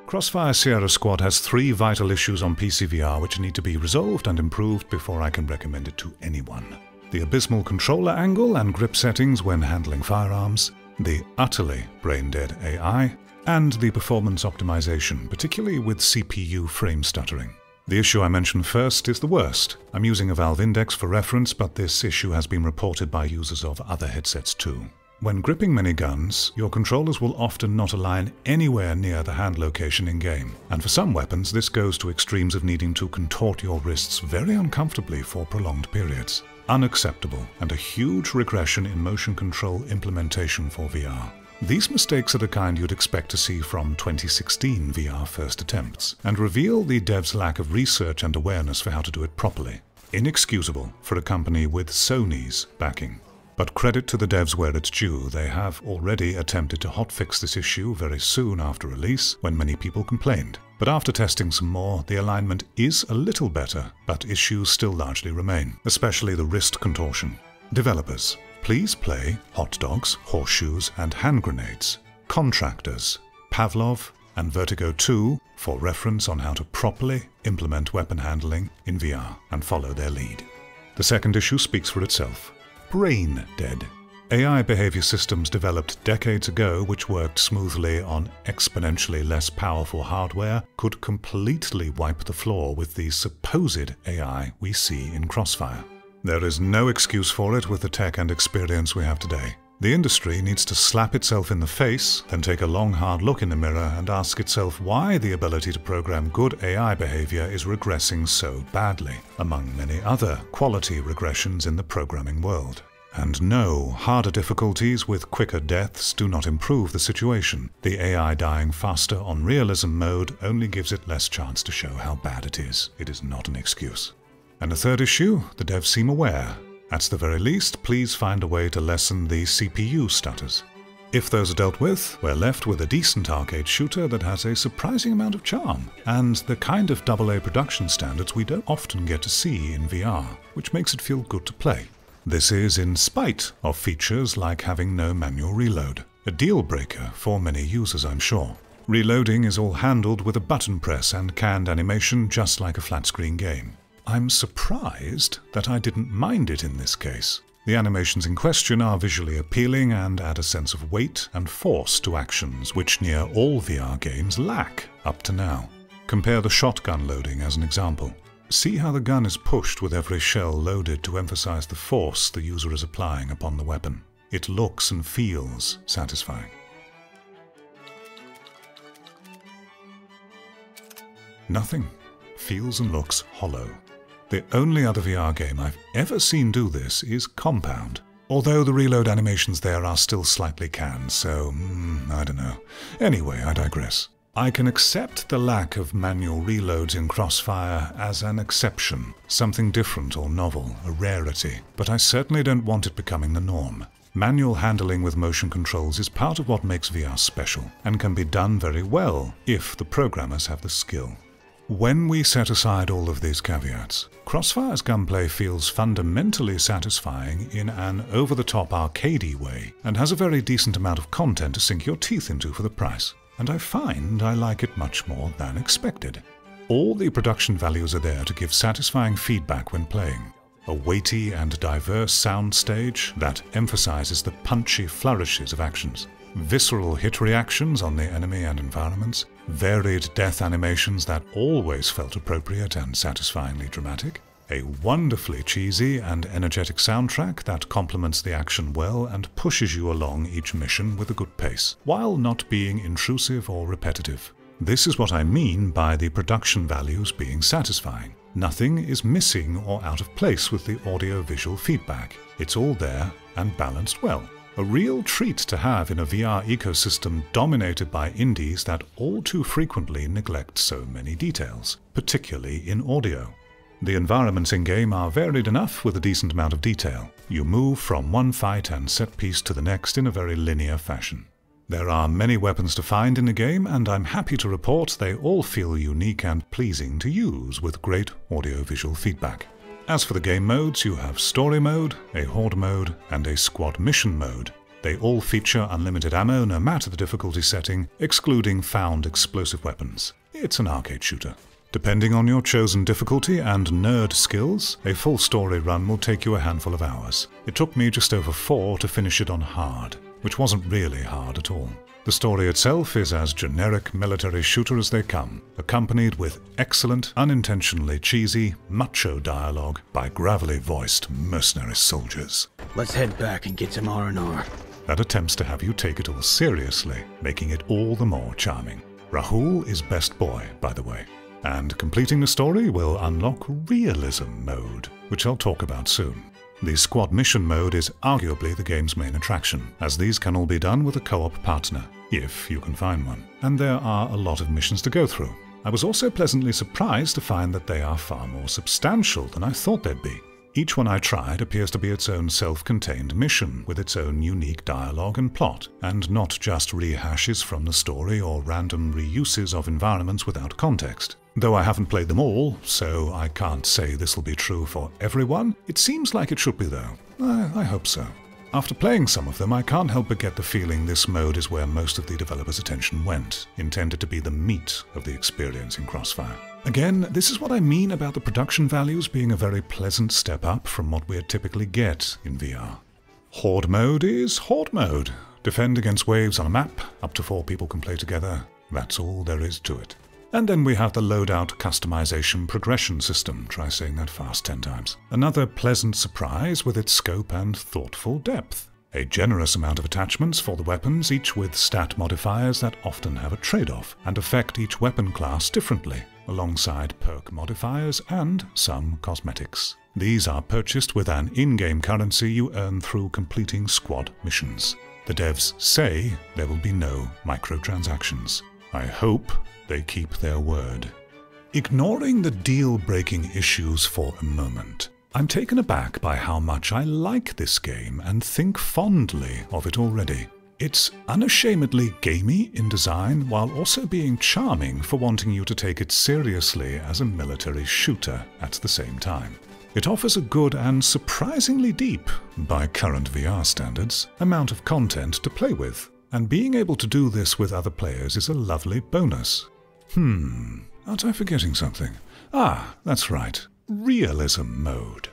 Crossfire Sierra Squad has 3 vital issues on PCVR which need to be resolved and improved before I can recommend it to anyone. The abysmal controller angle and grip settings when handling firearms, the utterly brain-dead AI, and the performance optimization, particularly with CPU frame stuttering. The issue I mentioned first is the worst. I'm using a Valve Index for reference, but this issue has been reported by users of other headsets too. When gripping many guns, your controllers will often not align anywhere near the hand location in-game, and for some weapons this goes to extremes of needing to contort your wrists very uncomfortably for prolonged periods. Unacceptable, and a huge regression in motion control implementation for VR. These mistakes are the kind you'd expect to see from 2016 VR first attempts, and reveal the devs' lack of research and awareness for how to do it properly. Inexcusable for a company with Sony's backing. But credit to the devs where it's due, they have already attempted to hotfix this issue very soon after release, when many people complained. But after testing some more, the alignment is a little better, but issues still largely remain, especially the wrist contortion. Developers, please play Hot Dogs, Horseshoes and Hand Grenades, Contractors, Pavlov and Vertigo 2 for reference on how to properly implement weapon handling in VR and follow their lead. The second issue speaks for itself. Brain dead. AI behavior systems developed decades ago which worked smoothly on exponentially less powerful hardware could completely wipe the floor with the supposed AI we see in Crossfire. There is no excuse for it with the tech and experience we have today. The industry needs to slap itself in the face, then take a long hard look in the mirror and ask itself why the ability to program good AI behavior is regressing so badly, among many other quality regressions in the programming world. And no, harder difficulties with quicker deaths do not improve the situation. The AI dying faster on realism mode only gives it less chance to show how bad it is. It is not an excuse. And the third issue, the devs seem aware. At the very least, please find a way to lessen the CPU stutters. If those are dealt with, we're left with a decent arcade shooter that has a surprising amount of charm, and the kind of AA production standards we don't often get to see in VR, which makes it feel good to play. This is in spite of features like having no manual reload, a deal breaker for many users I'm sure. Reloading is all handled with a button press and canned animation just like a flat-screen game. I'm surprised that I didn't mind it in this case. The animations in question are visually appealing and add a sense of weight and force to actions which near all VR games lack up to now. Compare the shotgun loading as an example. See how the gun is pushed with every shell loaded to emphasize the force the user is applying upon the weapon. It looks and feels satisfying. Nothing feels and looks hollow. The only other VR game I've ever seen do this is Compound, although the reload animations there are still slightly canned, so I don't know. Anyway, I digress. I can accept the lack of manual reloads in Crossfire as an exception, something different or novel, a rarity, but I certainly don't want it becoming the norm. Manual handling with motion controls is part of what makes VR special, and can be done very well if the programmers have the skill. When we set aside all of these caveats, Crossfire's gunplay feels fundamentally satisfying in an over-the-top arcadey way, and has a very decent amount of content to sink your teeth into for the price. And I find I like it much more than expected. All the production values are there to give satisfying feedback when playing. A weighty and diverse sound stage that emphasizes the punchy flourishes of actions. Visceral hit reactions on the enemy and environments, varied death animations that always felt appropriate and satisfyingly dramatic, a wonderfully cheesy and energetic soundtrack that complements the action well and pushes you along each mission with a good pace, while not being intrusive or repetitive. This is what I mean by the production values being satisfying. Nothing is missing or out of place with the audio-visual feedback. It's all there and balanced well. A real treat to have in a VR ecosystem dominated by indies that all too frequently neglect so many details, particularly in audio. The environments in-game are varied enough with a decent amount of detail. You move from one fight and set piece to the next in a very linear fashion. There are many weapons to find in the game, and I'm happy to report they all feel unique and pleasing to use with great audio-visual feedback. As for the game modes, you have Story Mode, a Horde Mode, and a Squad Mission Mode. They all feature unlimited ammo no matter the difficulty setting, excluding found explosive weapons. It's an arcade shooter. Depending on your chosen difficulty and nerd skills, a full story run will take you a handful of hours. It took me just over 4 to finish it on hard, which wasn't really hard at all. The story itself is as generic military shooter as they come, accompanied with excellent, unintentionally cheesy, macho dialogue by gravelly voiced mercenary soldiers. Let's head back and get some R&R. That attempts to have you take it all seriously, making it all the more charming. Rahul is best boy, by the way. And completing the story will unlock realism mode, which I'll talk about soon. The squad mission mode is arguably the game's main attraction, as these can all be done with a co-op partner, if you can find one. And there are a lot of missions to go through. I was also pleasantly surprised to find that they are far more substantial than I thought they'd be. Each one I tried appears to be its own self-contained mission, with its own unique dialogue and plot, and not just rehashes from the story or random reuses of environments without context. Though I haven't played them all, so I can't say this will be true for everyone, it seems like it should be though. I hope so. After playing some of them, I can't help but get the feeling this mode is where most of the developers' attention went, intended to be the meat of the experience in Crossfire. Again, this is what I mean about the production values being a very pleasant step up from what we typically get in VR. Horde mode is Horde mode. Defend against waves on a map, up to 4 people can play together. That's all there is to it. And then we have the loadout customization progression system, try saying that fast 10 times. Another pleasant surprise with its scope and thoughtful depth. A generous amount of attachments for the weapons, each with stat modifiers that often have a trade-off and affect each weapon class differently, alongside perk modifiers and some cosmetics. These are purchased with an in-game currency you earn through completing squad missions. The devs say there will be no microtransactions. I hope they keep their word. Ignoring the deal-breaking issues for a moment, I'm taken aback by how much I like this game and think fondly of it already. It's unashamedly gamey in design while also being charming for wanting you to take it seriously as a military shooter at the same time. It offers a good and surprisingly deep, by current VR standards, amount of content to play with, and being able to do this with other players is a lovely bonus. Aren't I forgetting something? Ah, that's right. Realism mode.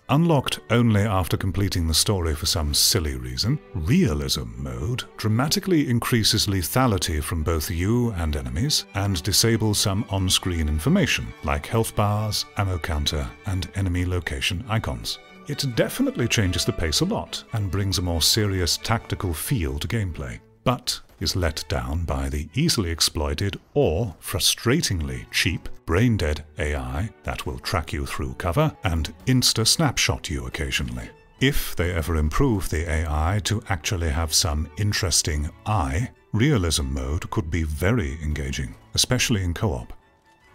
Unlocked only after completing the story for some silly reason, Realism mode dramatically increases lethality from both you and enemies, and disables some on-screen information, like health bars, ammo counter, and enemy location icons. It definitely changes the pace a lot, and brings a more serious tactical feel to gameplay, but is let down by the easily exploited or frustratingly cheap brain-dead AI that will track you through cover and insta-snapshot you occasionally. If they ever improve the AI to actually have some interesting eye, Realism mode could be very engaging, especially in co-op.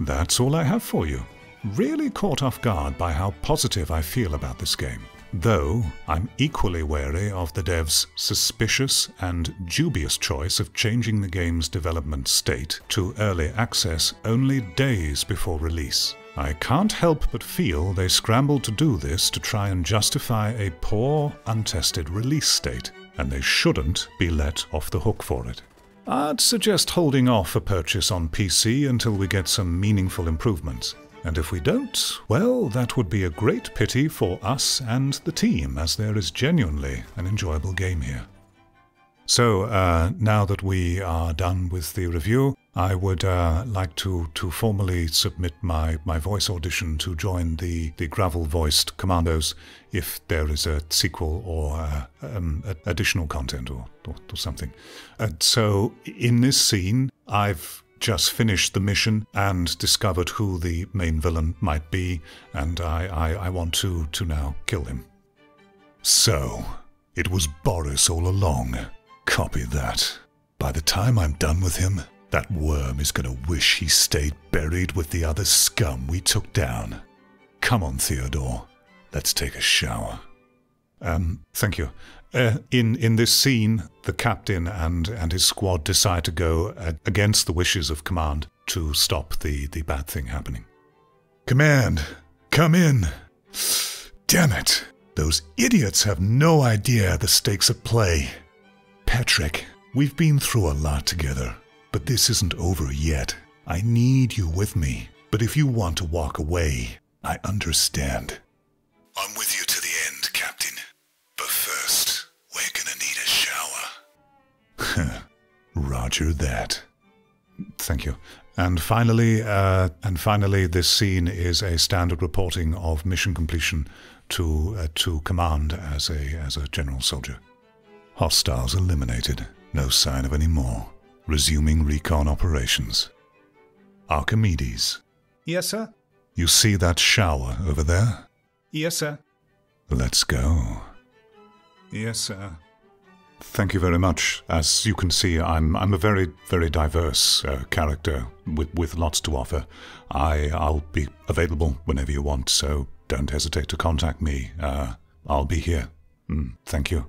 That's all I have for you. Really caught off guard by how positive I feel about this game. Though I'm equally wary of the devs' suspicious and dubious choice of changing the game's development state to early access only days before release. I can't help but feel they scrambled to do this to try and justify a poor, untested release state, and they shouldn't be let off the hook for it. I'd suggest holding off a purchase on PC until we get some meaningful improvements. And if we don't, well, that would be a great pity for us and the team, as there is genuinely an enjoyable game here. So, now that we are done with the review, I would like to formally submit my voice audition to join the gravel-voiced commandos if there is a sequel or additional content or something. So, in this scene, I've just finished the mission and discovered who the main villain might be, and I want to now kill him. So, it was Boris all along. Copy that. By the time I'm done with him, that worm is gonna wish he stayed buried with the other scum we took down. Come on, Theodore. Let's take a shower. Thank you. In this scene, the captain and his squad decide to go against the wishes of Command to stop the bad thing happening. Command, come in. Damn it. Those idiots have no idea the stakes at play. Patrick, we've been through a lot together, but this isn't over yet. I need you with me, but if you want to walk away, I understand. I'm with you to the end, Captain. But first, we're gonna need a shower. Roger that. Thank you. And finally, this scene is a standard reporting of mission completion to command as a general soldier. Hostiles eliminated. No sign of any more. Resuming recon operations. Archimedes. Yes, sir? You see that shower over there? Yes, sir. Let's go. Yes, sir. Thank you very much. As you can see, I'm a very, very diverse character with lots to offer. I'll be available whenever you want, so don't hesitate to contact me. I'll be here. Thank you.